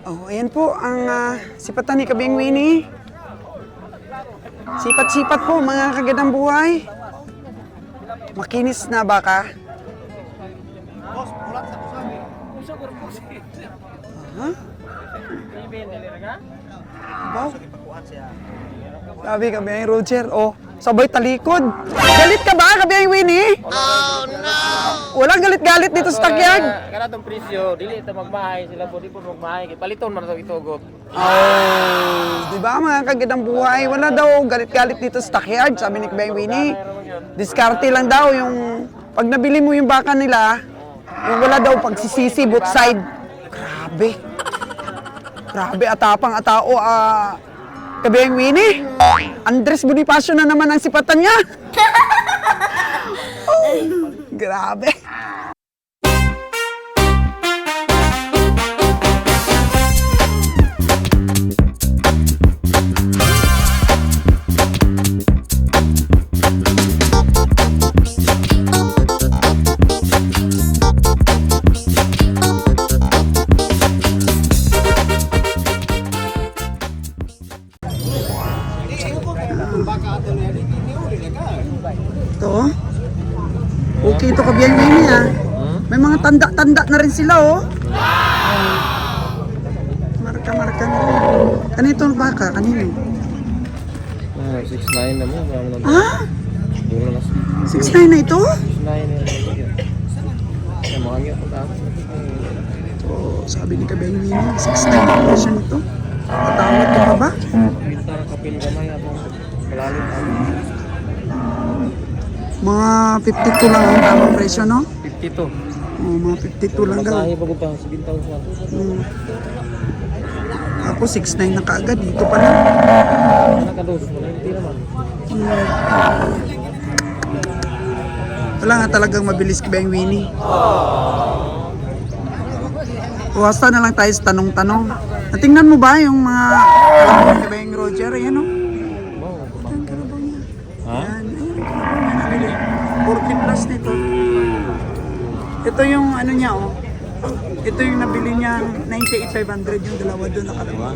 Oh, ayan po ang sipatan ni Kabing Winnie. Sipat-sipat po mga kagandang buhay. Makinis na baka. Wow. Sabi Kabing Roger, oh, sabay talikod. Galit ka ba, Kabing Winnie? Oh no! Walang galit-galit dito sa takyag. Kana tong presyo, dili ito magmahay, sila po di po magmahay. Paliton man ito itugot. Oh, di ba mga kagandang buhay? Wala daw galit-galit dito sa takyag, sabi ni Kabing Winnie. Diskarte lang daw yung pag nabili mo yung baka nila, yung wala daw pagsisisi both side. Grabe. Grabe atapang atao Kabing Winnie. Andres Bonifacio na naman ang sipatan niya. Oh, grabe. Ito. Okay ito Kabing Winnie May mga tanda-tanda na rin sila Marka-marka na rin. Kanito ang baka? Kanino? 6'9" naman. Ah? 6'9" na ito? 6'9" na. Ay, mga nyo po tapos. Oh, sabi ni Kabing Winnie, 6'9" na presyo nito. Patawad ka pa ba? Bintara kapil gamay atong kalalim. Mga 52 lang ang tamang presyo, no? 52. Oh, mga 52 lang daw. Masahe pagod pa sa bintaw sa. Ako 6'9" na kaagad, dito pa lang. Nakados, wala hindi naman. Wala nga talagang mabilis Kabing Winnie. Basta na lang tayo sa tanong-tanong. Natingnan mo ba yung mga Kabing Roger? Ayan o. Ang karabaw niya. Ha? Ayan, nabili. 40 plus nito. Ito yung ano niya Ito yung nabili niya 98,500 yung dalawa doon nakalawa.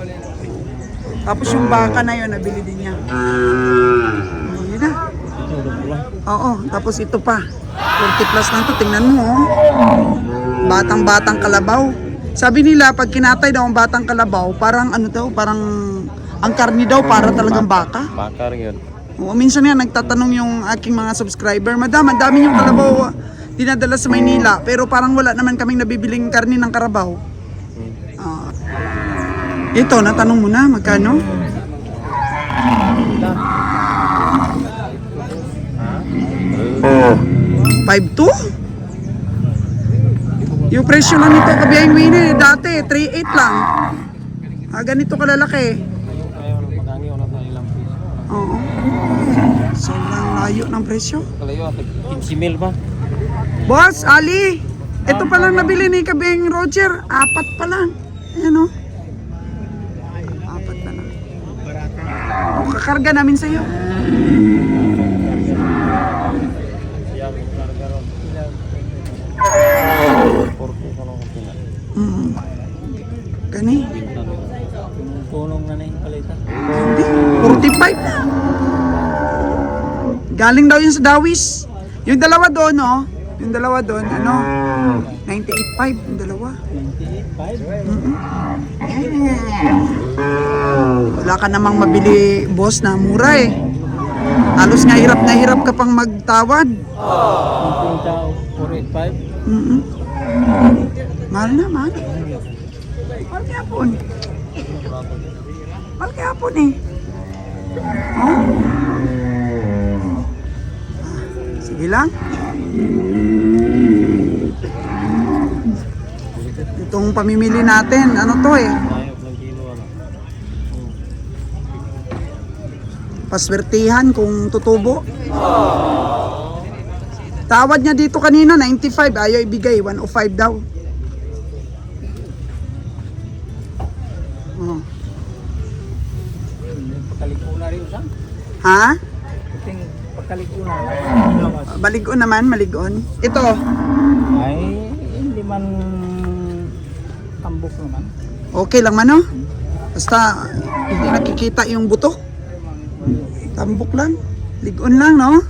Tapos yung baka na yun nabili din niya. Yun na. Oo, tapos ito pa. 40 plus lang to. Tingnan mo Batang-batang kalabaw. Sabi nila pag kinatay daw ang batang kalabaw, parang ano daw, parang ang karni daw para talagang baka. Baka rin yun. Oo, minsan nga nagtatanong yung aking mga subscriber, Madam, ang dami yung kalabaw dinadala sa Maynila, pero parang wala naman kaming nabibiling karni ng karabaw. Ito, natanong mo na, magkano? Oh. 5'2"? Yung presyo lang nito Kabing Winnie, dati 3'8" lang. Ganito kalalaki. Ayaw na magangyo na tayo ilang piso. Oo. Sobrang layo ng presyo. Kalayo, 15,000 ba? Boss, Ali, ito pa lang nabili ni Kabing Roger. 4 pa lang. Ayan 4 pa lang. O, kakarga namin sa'yo. Gani? Tulong na yung palitan. Hindi, 45 na. Galing daw yun sa Dawis. Yung dalawa doon, yung dalawa doon, 98.5 yung dalawa. 98.5? Wala ka namang mabili, boss, na mura Halos nga hirap na hirap ka pang magtawad. 485? Mahal na, mahal. Mahal kaya po. Mahal kaya po Sige lang. Itong pamimili natin, ano to paswertihan kung tutubo. Tawad niya dito kanina, 95. Ayaw ibigay, 105 daw. Pagkalikuna rin usang? Ha? Puting pagkalikuna. Baligon naman, maligon. Ito. Ay, hindi man tambok naman. Okay lang man, no? Basta, hindi nakikita yung buto. Tambok lang. Ligon lang, no?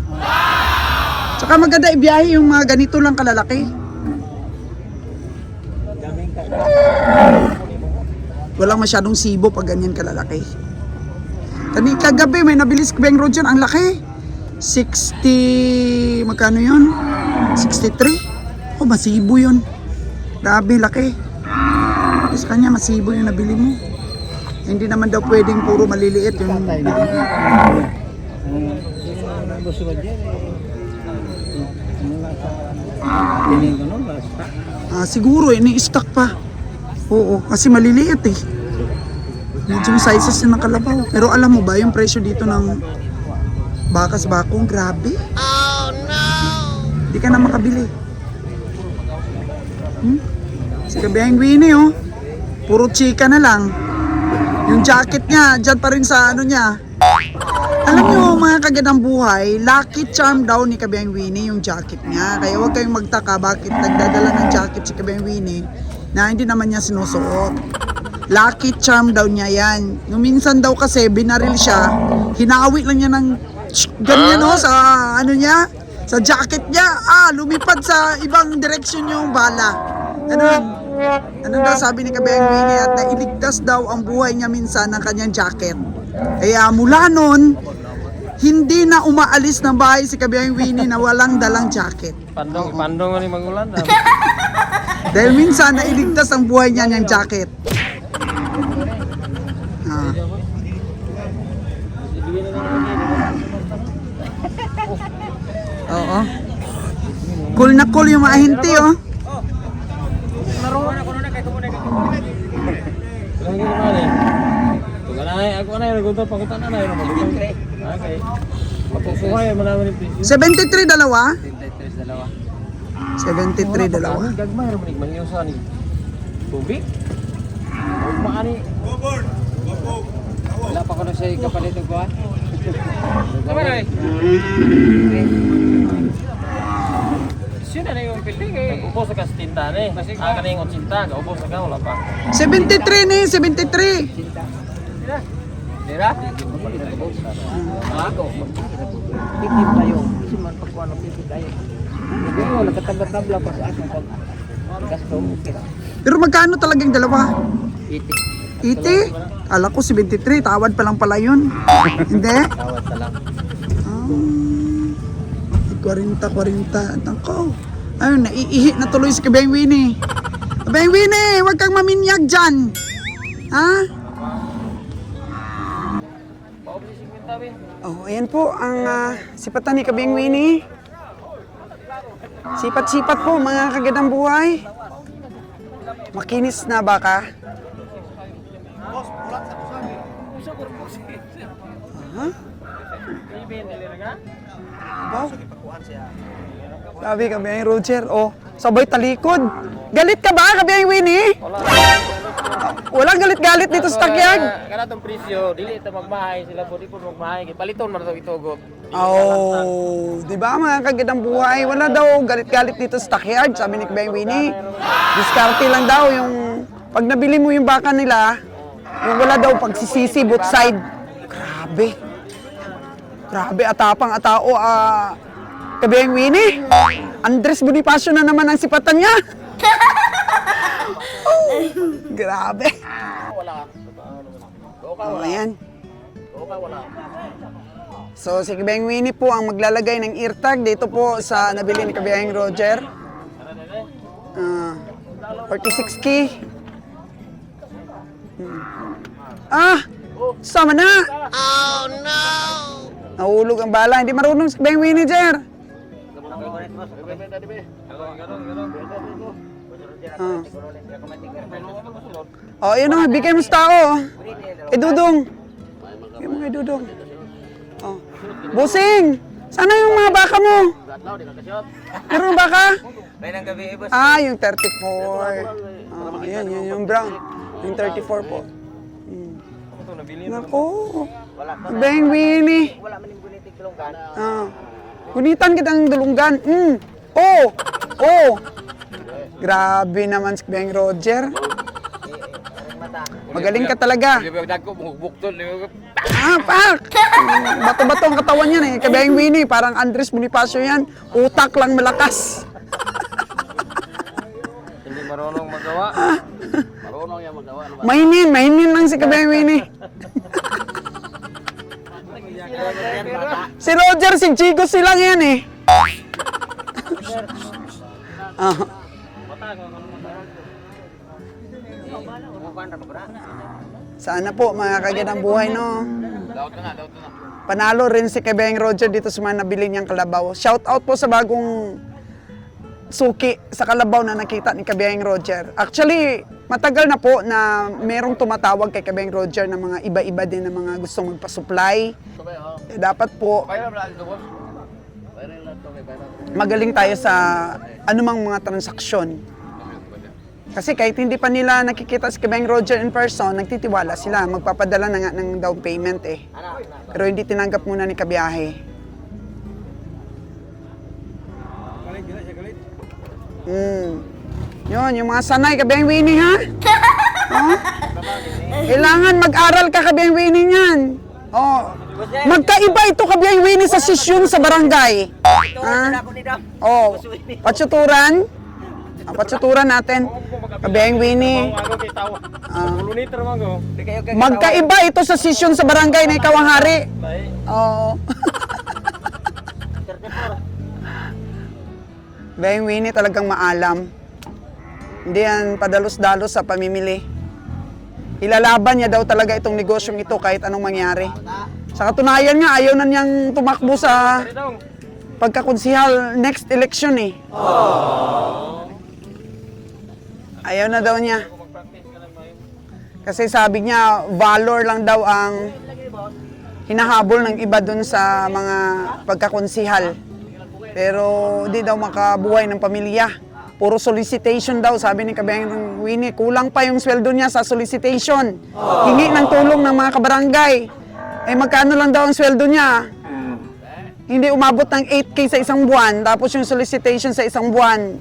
Tsaka maganda ibiyahe yung mga ganito lang kalalaki. Walang masyadong sibo pag ganyan kalalaki. Kagabi may nabilis Beng Road yun. Ang laki. 60... Magkano yun? 63? Oh, masibo yun. Grabe, laki. Sa kanya, masibo yung nabili mo. Hindi naman daw pwedeng puro maliliit yung nabili mo. Siguro, ini-stock pa. Oo, kasi maliliit eh. Medyo sizes na ng kalabaw. Pero alam mo ba, yung presyo dito ng bakas bakong, grabe. Oh no! Hindi ka na makabili. Si Kabihang Winnie, oh. Puro chika na lang. Yung jacket niya, dyan pa rin sa ano niya. Alam nyo, mga kagandang buhay, lucky charm daw ni Kabihang Winnie yung jacket niya. Kaya huwag kayong magtaka bakit nagdadala ng jacket si Kabihang Winnie na hindi naman niya sinusuot. Lucky charm daw niya yan. Nung minsan daw kasi, binaril siya, hinawi lang niya ng ganyan, no, sa ano niya, sa jacket niya. Lumipad sa ibang direksyon yung bala. Ano daw sabi ni Kabihang Winnie, at nailigtas daw ang buhay niya minsan ng kanyang jacket. Kaya mula nun, hindi na umaalis ng bahay si Kabihang Winnie na walang dalang jacket. Pandong ni magulan. Dahil minsan nailigtas ang buhay niya niyang jacket. Oo. Cool na cool yung mga hinti, oh. Ako na yung nagunto, pakutan na yun. Okay. Magpusuhay, manaman yung presyo. 73 dalawa? 73 dalawa. 73 dalawa. Gagmay naman yung manyusa ni tubig. Huwag maani. Wala pa ko na siya kapalit ko, ha? Tama na eh. Sino na yung piling eh? Nag-upos ka sa tinta na eh. Ka na yung 80, ga-upos ka, wala pa. 73 ni, 73. Dira? Ako. Tikip tayo. Kasi man pagkuha ng tikip tayo. Hindi mo, nakatabla-tabla pa sa akin pag gasto. Pero magkano talagang dalawa? 80. 80? Kala ko 73, tawad pa lang pala yun. Hindi? Tawad pa lang. 40. Nako. Ayun, naiihi na tuloy si Kabihang Winnie. Kabihang Winnie, huwag kang maminyag dyan. Ha? Oh, ayan po ang sipatan ni Kabihang Winnie. Sipat-sipat po mga kagandang buhay. Makinis na baka. Wow. Sabi Kabihang Roger, oh, sabay talikod. Galit ka ba, Kabihang Winnie? Walang galit-galit dito sa takyag. Kana tong presyo, dili ta magmahay sila po di po magmahay. Paliton man to itugot. Oh, di ba mga kagandang buhay? Wala daw galit-galit dito sa takyag, sabi ni Kabihang Winnie. Diskarte lang daw yung pag nabili mo yung baka nila, yung wala daw pagsisisi both side. Grabe. Grabe, atapang atao, Kabihang Winnie. Andres Bonifacio na naman ang sipatan niya. Oh, grabe. Wala. Oh, ayan. So, si Kabihang Winnie po ang maglalagay ng ear tag dito po sa nabili ni Kabihang Roger. 46K. Sama na! Oh, no! Nahulog ang bala. Hindi marunong si Kabihang Winnie, Jer. Oh, yun o. Bigay mo sa tao. Dudong. Bigay mo kay Dudong. Oh. Busing! Sana yung mga baka mo? Meron baka? Yung 34. Yun yung brown. Yung 34 po. Nako. Kabihang Winnie. Wala man yung buniting tulunggan. Gunitan kitang dulunggan. Oh. Grabe naman si Kabihang Roger. Magaling ka talaga. Dagko buktol. Ah, pak! Bato-bato ang katawan yan eh. Kabayang Winnie, parang Andres Bonifacio yan. Utak lang malakas. Hindi marunong magawa. Marunong yan magawa. Mahinin lang si Kabayang Winnie. Si Roger, si Chico sila yan eh. Ah. Sana po mga kagandang buhay, no? Daot na. Panalo rin si Kabayang Roger dito sa mga nabili niyang kalabaw. Shout out po sa bagong suki sa kalabaw na nakita ni Kabayang Roger. Actually, matagal na po na merong tumatawag kay Kabayang Roger na mga iba-iba din na mga gustong magpa-supply. Dapat po magaling tayo sa anumang mga transaksyon. Kasi kahit hindi pa nila nakikita si Kabayang Roger in person, nagtitiwala sila. Magpapadala na nga ng down payment eh. Pero hindi tinanggap muna ni Kabiyahe. Yun, yung mga sanay, Kabayang Winnie ha? Oh? Kailangan mag-aral ka, Kabayang Winnie niyan. Oh. Magkaiba ito, Kabayang Winnie, sa sesyon sa barangay. Ha? Oh, patsuturan. Patsuturan natin. Kabayang Winnie. Magkaiba ito sa sesyon sa barangay na ikaw ang hari. Oo. Kabayang Winnie talagang maalam. Hindi yan padalos-dalos sa pamimili. Ilalaban niya daw talaga itong negosyong ito kahit anong mangyari. Sa katunayan nga, ayaw na niyang tumakbo sa pagkakonsihal next election eh. Ayaw na daw niya. Kasi sabi niya, valor lang daw ang hinahabol ng iba dun sa mga pagkakonsihal. Pero di daw makabuhay ng pamilya. Puro solicitation daw, sabi ni Kabayang Winnie. Kulang pa yung sweldo niya sa solicitation. Hingi ng tulong ng mga kabarangay. Eh magkano lang daw ang sweldo niya? Hindi umabot ng 8K sa isang buwan. Tapos yung solicitation sa isang buwan.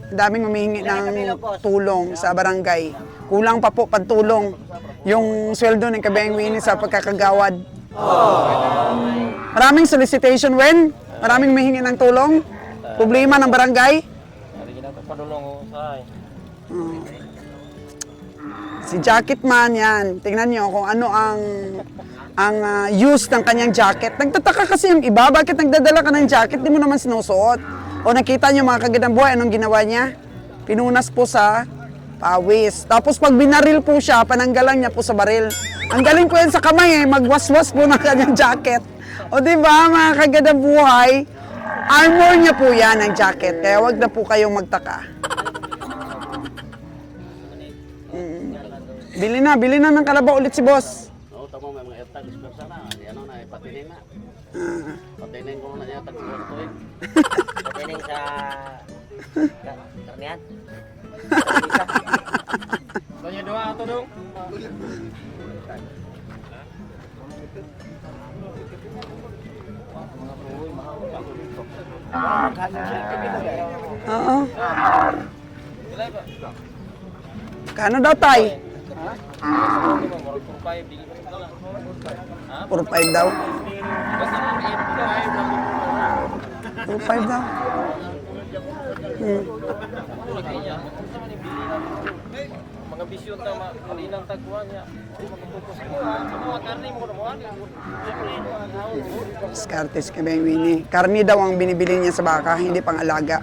Daming humihingi ng tulong sa barangay. Kulang pa po pantulong yung sweldo ng Kabayang Winnie sa pagkakagawad. Maraming solicitation, Wen. Maraming humihingi ng tulong. Problema ng barangay. Si Jacket Man yan. Tingnan nyo kung ano ang use ng kanyang jacket. Nagtataka kasi yung iba, bakit nagdadala ka ng jacket, di mo naman sinusuot. O nakita nyo mga kagandang buhay, anong ginawa niya? Pinunas po sa pawis. Tapos pag binaril po siya, pananggalan niya po sa baril. Ang galing po yan sa kamay magwaswas po ng kanyang jacket. O di ba mga kagandang buhay, armor niya po yan ang jacket. Kaya wag na po kayong magtaka. Bili na ng kalabaw ulit si boss. Oo, tamo may mga etag dispersa na. Ano na, patinin na. Patinin ko na niya tag-suwarto eh. Pwedeng sa karniyan. Tanya doa ato dong. Oo. Kano daw tay? 4-5 daw. 4-5 daw. Mga bisyon ta malinang tagkuan niya. Mga karne mo na mo. Scartes Kabayang Winnie. Karni daw ang binibili niya sa baka, hindi pang alaga.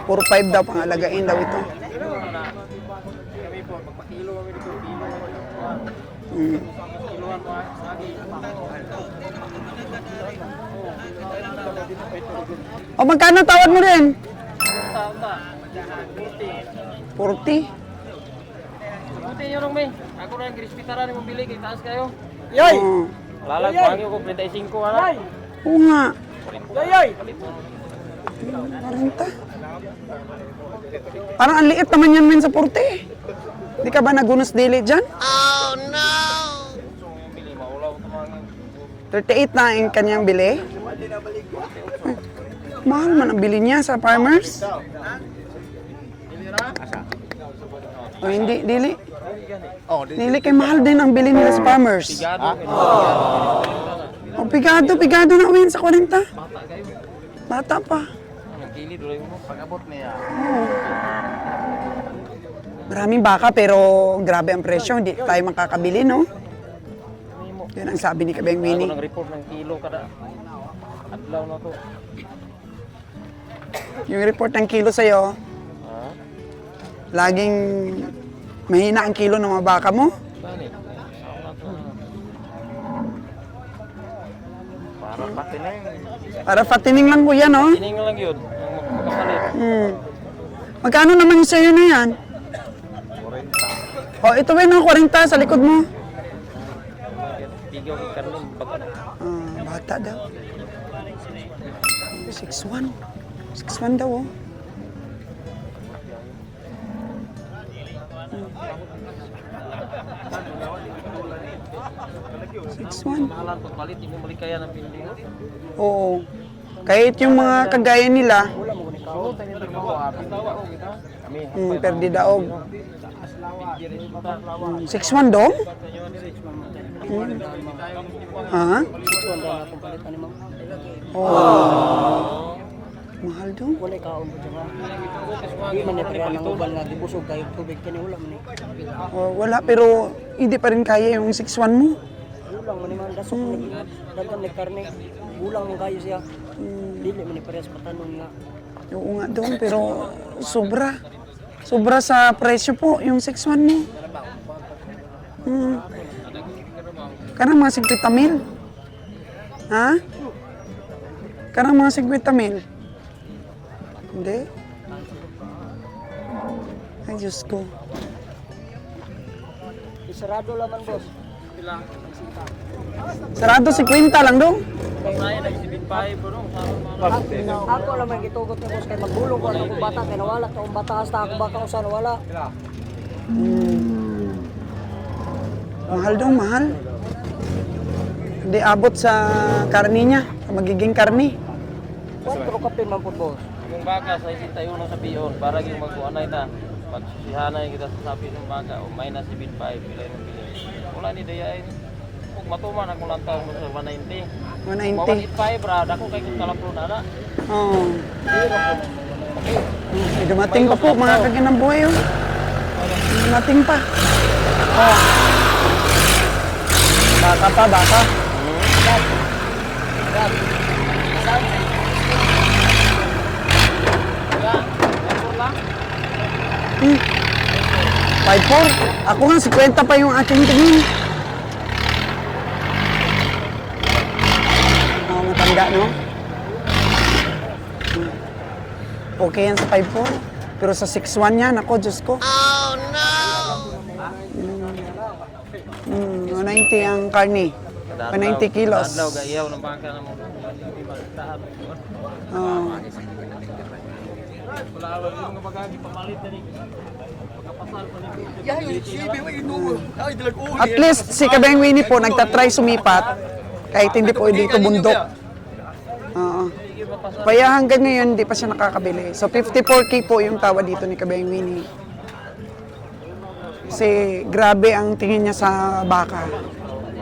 4-5 daw pang alagain daw ito. Kami po magpakilo kami dito kilo. Kiloan mo sagi. O magkano tawad mo rin? 40. Buti nyo lang, may. Ako na yung grispitaran yung bili, kay taas kayo. Oo. Lalag, pangyo ko, 35 ano? Oo nga. Yoy! 40. Parang ang liit naman yan men sa 40. Di ka ba nagunos dili dyan? Oh no! 38 na yung kanyang bili. Mahal man ang bili niya sa farmers. O hindi, dili. Oh, di. Nili kay mahal din ang bili nila sa farmers. O, pigado na uwin sa 40. Bata pa. Nagkilid ulit mo. Pag-abot niya. Maraming baka pero grabe ang presyo, hindi tayo makakabili, no? Yun ang sabi ni Kabeng Ako Winnie. nang report ng kilo kada adlaw na to. Yung report ng kilo sa'yo, Ha? laging mahina ang kilo ng mga baka mo. Ganit. Sao na to. Para pati na yun. Para fatining lang ko yan, no? Tining lang yun. Ang magkapalit. Magkano naman yung sa'yo na yan? 40. O, ito ba yung 40 sa likod mo? Tigaw ng karnin. Baga. Bata daw. 6'1". 6'1 daw, oh. Mahalan pagpalit. Hindi mo malikaya ng pindi. Oo. Kahit yung mga kagaya nila, perdi daog. 6'1 daw? Ha? Oh. Mahal daw. Wala kaon po siya. Di man ito ng ubal nga dibusog kayo tubig kani wala man. Oh, wala, pero hindi pa rin kaya yung 6'1 mo. Ulang man man dasok dagan ni karne. Ulang man kayo siya. Dili man ni parehas patanon nga. Oo nga daw, pero sobra. Sobra sa presyo po, yung 6'1 mo. Kanang mga 50 mil? Ha? Kanang mga 50 mil? Hindi? Ay, Diyos ko. Isarado laman boss. Sarado 50 lang dong. Saya nagsibit pa eh, bro. Ako lang may gitugot ni boss kay magbulong ko ang akong bata kay nawala ta akong bata hasta ako baka usan wala. Mahal dong, mahal. Hindi abot sa karni niya, sa magiging karni. Kwatro kapin man po boss. Yung baka sa tayo na sa piyon para yung magkuanay na. Pagsusihanay kita sa sapi ng baka o may na si bid 5 pila yung pili. Wala ni dayain. Kung matuman ako lang taon mo sa 190. 190. 185 brad ako kay kalapro na na. Oo. May dumating pa po, mga kaginang buhay. Oh. May dumating pa. Oh. Baka pa, baka. Hmm. 5'4". Ako nga, 50 pa yung aking tingin. Oh, matanda, no? Okay yan sa 5'4". Pero sa 6'1 yan, ako, Diyos ko. Oh, no! 190 ang karni. 190 kilos. Adlaw gayaw ng baka na mo. Oh. Wala awal yung magagi pamalit na ni. Pagkapasal pa ni. At least si Kabeng Winnie po nagtatry sumipat kahit hindi po dito bundok. Oo. Kaya hanggang ngayon hindi pa siya nakakabili. So 54K po yung tawa dito ni Kabeng Winnie. Kasi grabe ang tingin niya sa baka.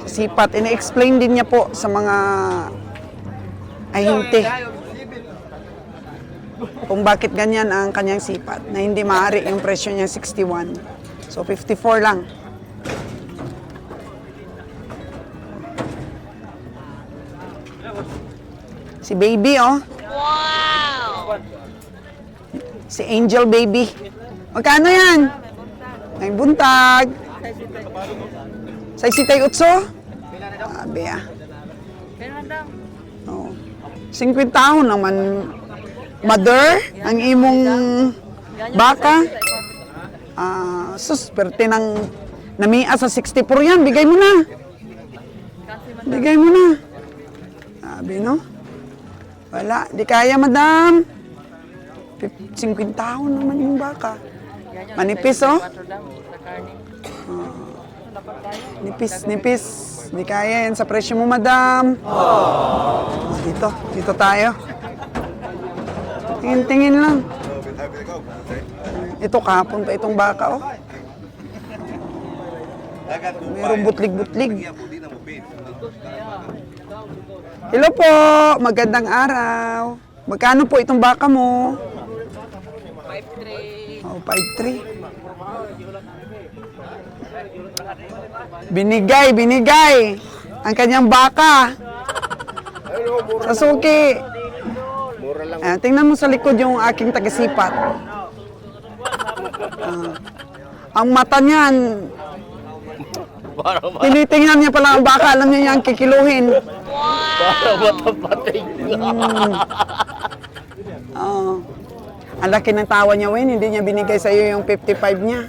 Sa sipat. Ina-explain din niya po sa mga ahinte kung bakit ganyan ang kanyang sipat na hindi maaari yung presyo niya 61. So 54 lang. Si baby, oh. Wow! Si Angel baby. Magkano yan? May buntag. Sa isitay utso? Sabi ah. Oh. 50 taon naman. Mother, ang imong baka. Sus, perte ng namia sa 64 yan. Bigay mo na. Bigay mo na. Sabi, no? Wala, di kaya, madam. 50 taon naman yung baka. Manipis, oh. Nipis. Di kaya yan sa presyo mo, madam. Dito tayo. Tingin lang. Ito, kahapon pa itong baka, oh. Merong butlig-butlig. Hello po, magandang araw. Magkano po itong baka mo? 5-3. Oh, 5-3. Binigay ang kanyang baka. Sa suki. Tingnan mo sa likod yung aking tagasipat. Ang mata niyan, tinitingnan niya pala ang baka, alam niya yung kikiluhin. Para matapating. Ang laki ng tawa niya, Win. Hindi niya binigay sa iyo yung 55 niya.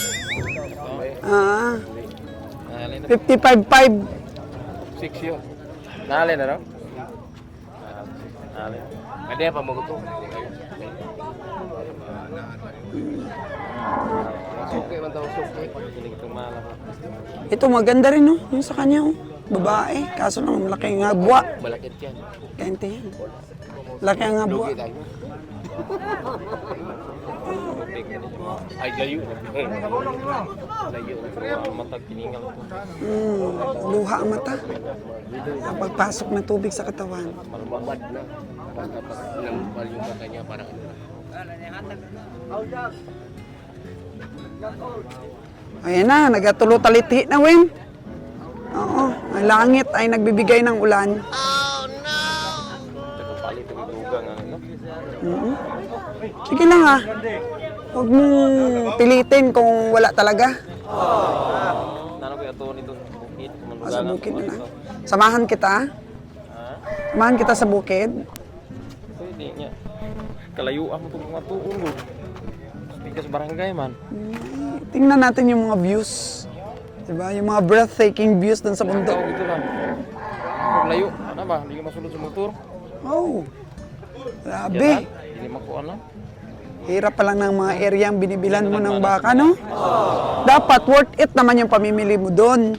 55.5. 6 yun. Nalin na, no? Nalin. Pwede pa mo ito. Suki man daw, suki. Hindi ko malaki. Ito maganda rin, no? Yung sa kanya, oh. Babae. Kaso lang, malaki nga buwa. Balakit yan. Kente yan. Laki nga buwa. Lugi tayo. Ay, layo. Layo. Matag kiningal ito. Luha ang mata. Pagpasok ng tubig sa katawan. Malumabad na. Basta pag nampal yung mata niya, parang ano. Ayan na, nagatulo-taliti na, Win. Oo, ang langit ay nagbibigay ng ulan. Palit yung dugang, ano? Sige lang ah. Huwag mong pilitin kung wala talaga. Nano ko ito nito sa bukid. Sa bukid na lang. Samahan kita. Samahan kita sa bukid. Pwede niya. Kalayuan mo itong mga tuon mo. Speaker sa barangay man. Tingnan natin yung mga views. Diba? Yung mga breathtaking views dun sa bundok. Tawag ito lang. Pag layo, ano ba? Hindi ko masulod sa motor. Oh, grabe. Hindi makuha lang. Hirap pa lang ng mga area ang binibilan mo ng baka, no? Dapat worth it naman yung pamimili mo doon.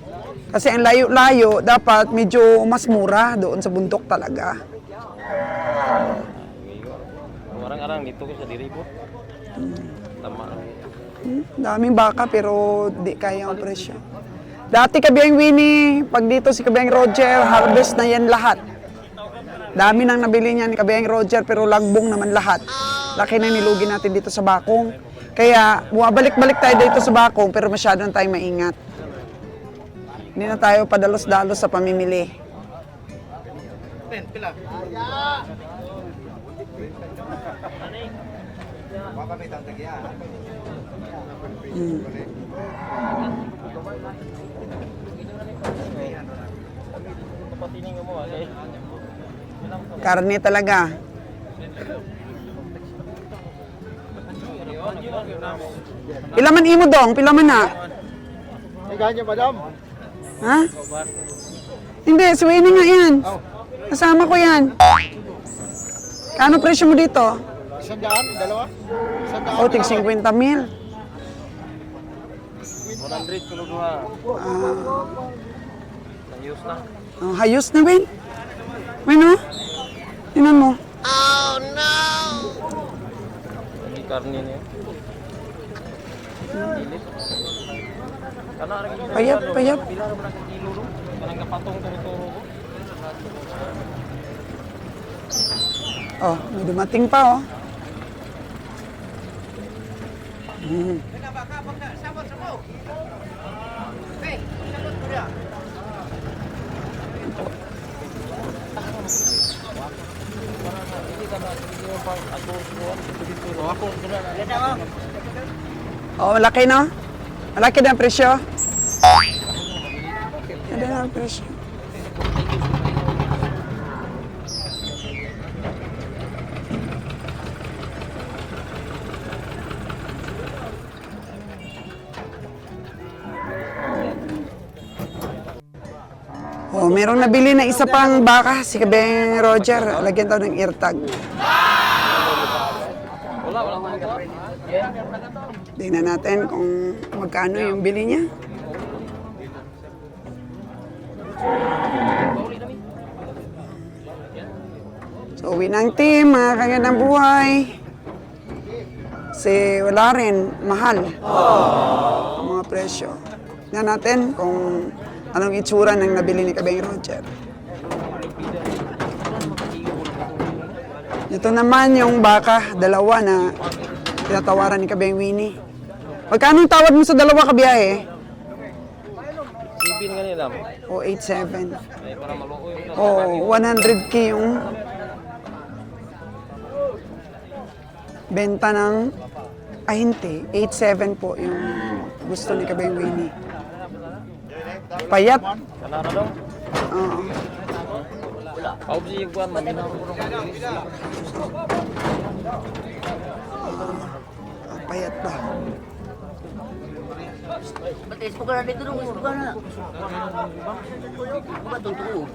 Kasi ang layo-layo, dapat medyo mas mura doon sa bundok talaga. Arang-arang dito ko sa diri po. Tama. Daming baka pero di kaya ang presyo. Dati Kabiyang Winnie, pag dito si Kabiyang Roger, harvest na yan lahat. Dami nang nabili niya ni Kabiyang Roger pero lagbong naman lahat. Laki na nilugi natin dito sa Bakong. Kaya bumabalik-balik tayo dito sa Bakong pero masyado na tayong maingat. Hindi na tayo padalos-dalos sa pamimili. Karne talaga. Pilaman imo dong, pilaman na. Ganyan, madam. Ha? Hindi, suwini nga yan. Kasama ko yan. Kano presyo mo dito? 100, dalawa? 100. O, tig 50 mil. 100 kilo duha. Nayos na. Oh, hayos na, Win. Win, oh. Tingnan mo. Hindi karne niya. Dilis. Kana rin yung Payat, payat. pila ra man ang kilo ro. Kanang kapatong turo ko. Oh, may dumating pa, oh. Oh, malaki, no? Malaki na ang presyo. Malaki na ang presyo. Oh, merong nabili na isa pang baka, si Kabeng Roger. Lagyan daw ng eartag. Wala man ito. Tingnan natin kung magkano yung bili niya. So, uwi ng team, mga kagandang buhay. Kasi wala rin, mahal. Ang mga presyo. Tingnan natin kung anong itsura ng nabili ni Kabeng Roger. Ito naman yung baka, dalawa na tinatawaran ni Kabeng Winnie. Magkano yung tawad mo sa dalawa kabiyahe? Ibin kanila. O 87. Ay, para maluoy yung O 100k yung benta ng hindi, 87 po yung gusto ni Kabeng Winnie. Payat. kanara daw. Oo. Paubsi yung kuwan, maminaw. Payat ba? Batis ko na dito nung gusto ka na. Ba't ito ko?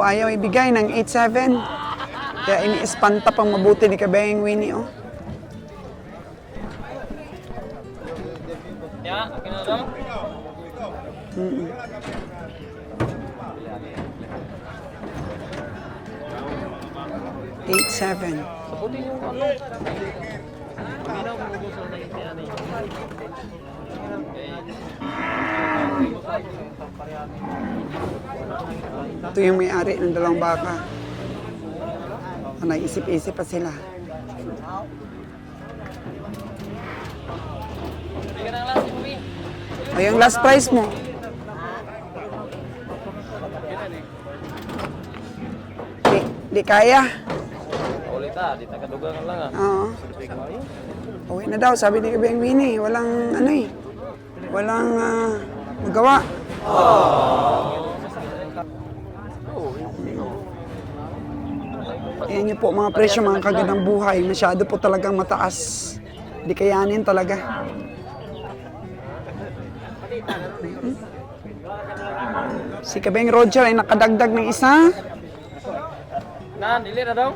Ayaw ibigay ng 87. Kaya ini-espanta pang mabuti ni Kabeng Winnie, oh. Ya, kanara daw. 87. Sabutin yung ano. Maminaw kung gusto na yung ano yun. Ito yung may-ari ng dalawang baka. Nag-isip-isip pa sila. Hindi ka nang last movie. O yung last price mo. Di kaya. Ulit di tagadugan lang ah. Oo. Uwi na daw, sabi ni Kabeng Winnie. Walang ano eh. Walang magawa. Ayan niyo po mga presyo, mga kagandang buhay. Masyado po talagang mataas. Di kayanin talaga. Si Kabeng Roger ay nakadagdag ng isa. Dili na daw.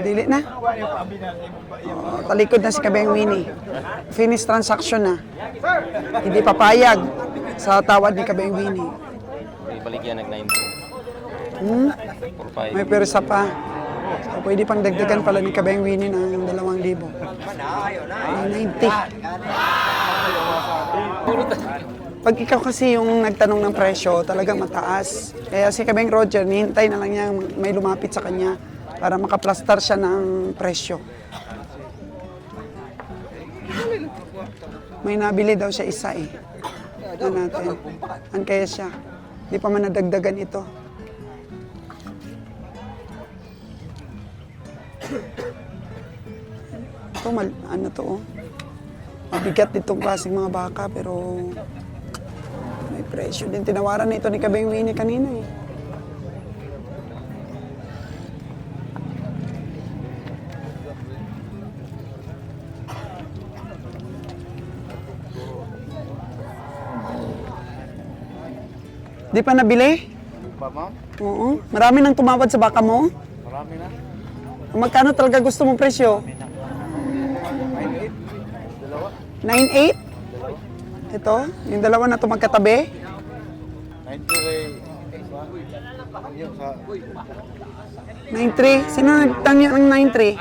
Dili na. Talikod na si Kabeng Winnie. Finish transaction na. Hindi papayag sa tawad ni Kabeng Winnie. Ibalik yan nag-90. May persa pa. So, pwede pang dagdagan pala ni Kabeng Winnie ng 2,000. 90. Pag ikaw kasi yung nagtanong ng presyo, talagang mataas. Kaya si Kabeng Roger, nihintay na lang niya may lumapit sa kanya para makaplastar siya ng presyo. May nabili daw siya isa eh. Ano natin? An kaya siya? Di pa man nadagdagan ito. Ito, ano to oh. Mabigat itong klaseng mga baka pero may presyo din. Tinawaran na ito ni Kabeng Winnie kanina eh. Di pa nabili? Ba, ma'am? Oo. Marami nang tumawad sa baka mo? Marami na. Magkano talaga gusto mong presyo? 9.8? Ito? Yung dalawa na ito magkatabi? 9 kay... Yung sa... 9.3? Sino nagtangyo ng 9.3?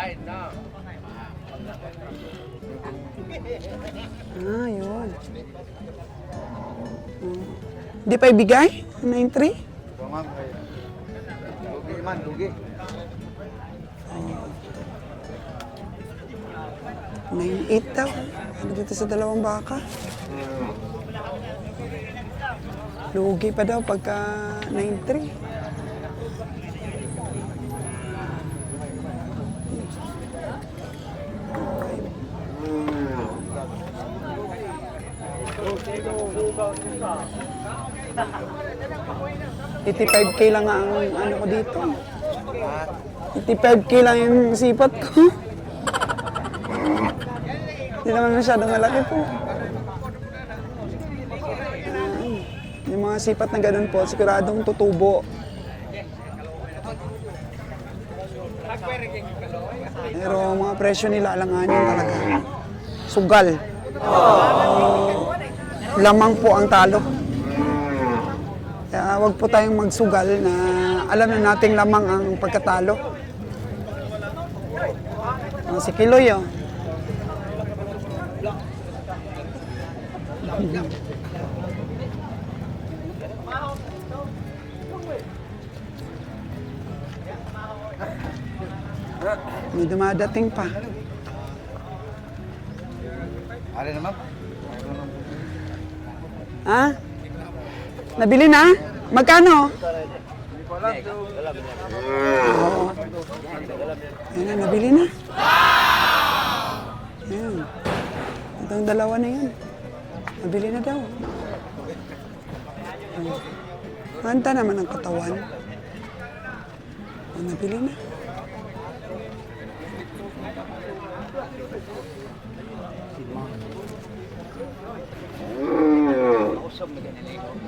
Ah, yun. Di pa ibigay? 9.3? Ba, ma'am? Kay... Lugi man, lugi. 9.8 daw. Ano dito sa dalawang baka? Lugi pa daw pagka 9.3. $85K lang ang ano ko dito. 85K lang yung sipat ko. Hindi naman masyadong malaki po. Yung mga sipat na ganun po, siguradong tutubo. Pero mga presyo nila, alanganin talaga. Sugal. Lamang po ang talo. Kaya wag po tayong magsugal na alam na nating lamang ang pagkatalo. Si Kiloy, oh. May dumadating pa. Ano naman? Ha? Nabili na? Magkano? Oo. Yan na, nabili na. Yan. Itong dalawa na yan. Nabili na daw. Hanta naman ang katawan. Nabili na.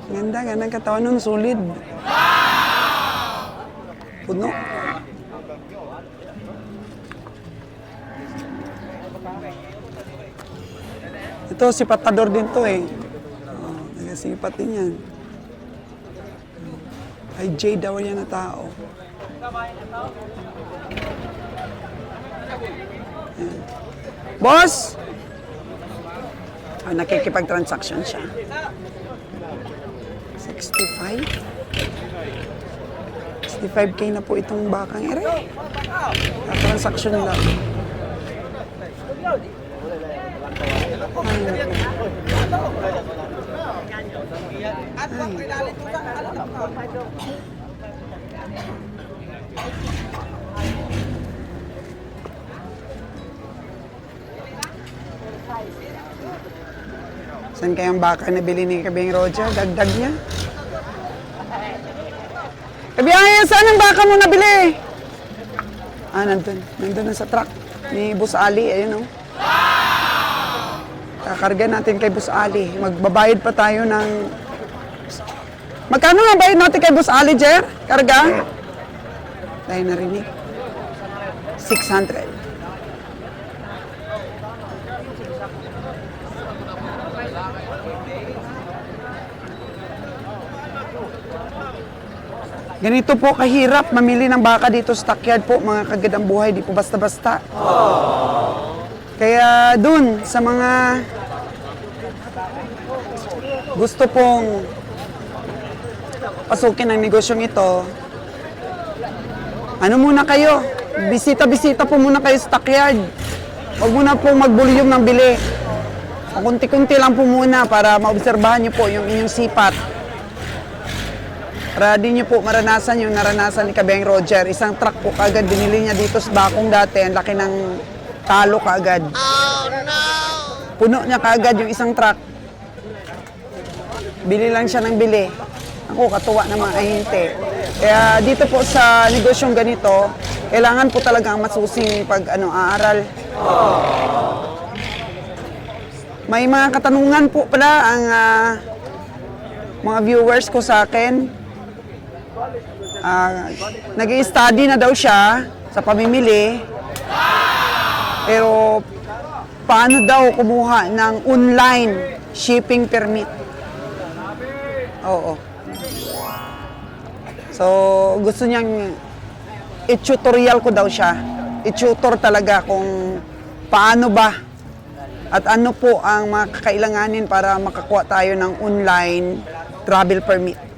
Ganda, ganda ang katawan nun, solid. Puno. Ito, sipatador din to eh. Oh, nagasipat din yan. Ay, Jade daw yan na tao. Yan. Boss! Ah, nakikipag-transaction siya. 65? 65K na po itong bakang ere. Transaction lang. Saan kayang baka na bili ni Kabing Roger? Dagdag niya. Kabiyaya, saan ang baka mo nabili? Ah, nandun. Nandun na sa truck ni Boss Ali. Ayun, oh. Kakarga natin kay Boss Ali. Magbabayad pa tayo ng... Magkano nga bayad natin kay Boss Ali, Jer? Karga? Tayo narinig. 600. Ganito po kahirap mamili ng baka dito sa stockyard po, mga kagandang buhay, di po basta-basta. Kaya dun, sa mga gusto pong pasukin ang negosyong ito, ano muna kayo, bisita-bisita po muna kayo sa stockyard. Huwag muna po mag-volume ng bili. Kunti-kunti lang po muna para maobserbahan niyo po yung inyong sipat. Para di niyo po maranasan yung naranasan ni Kabeng Roger. Isang truck po kagad binili niya dito sa Bakong dati. Ang laki ng talo kagad. Oh, no! Puno niya kagad yung isang truck. Bili lang siya ng bili. Ako, katuwa na mga ahinte. Kaya dito po sa negosyong ganito, kailangan po talaga ang masusing aaral. May mga katanungan po pala ang mga viewers ko sa akin. Nag-i-study na daw siya sa pamimili. Pero paano daw kumuha ng online shipping permit? Oo. So, gusto niyang i-tutorial ko daw siya. I-tutor talaga kung paano ba at ano po ang mga kakailanganin para makakuha tayo ng online travel permit.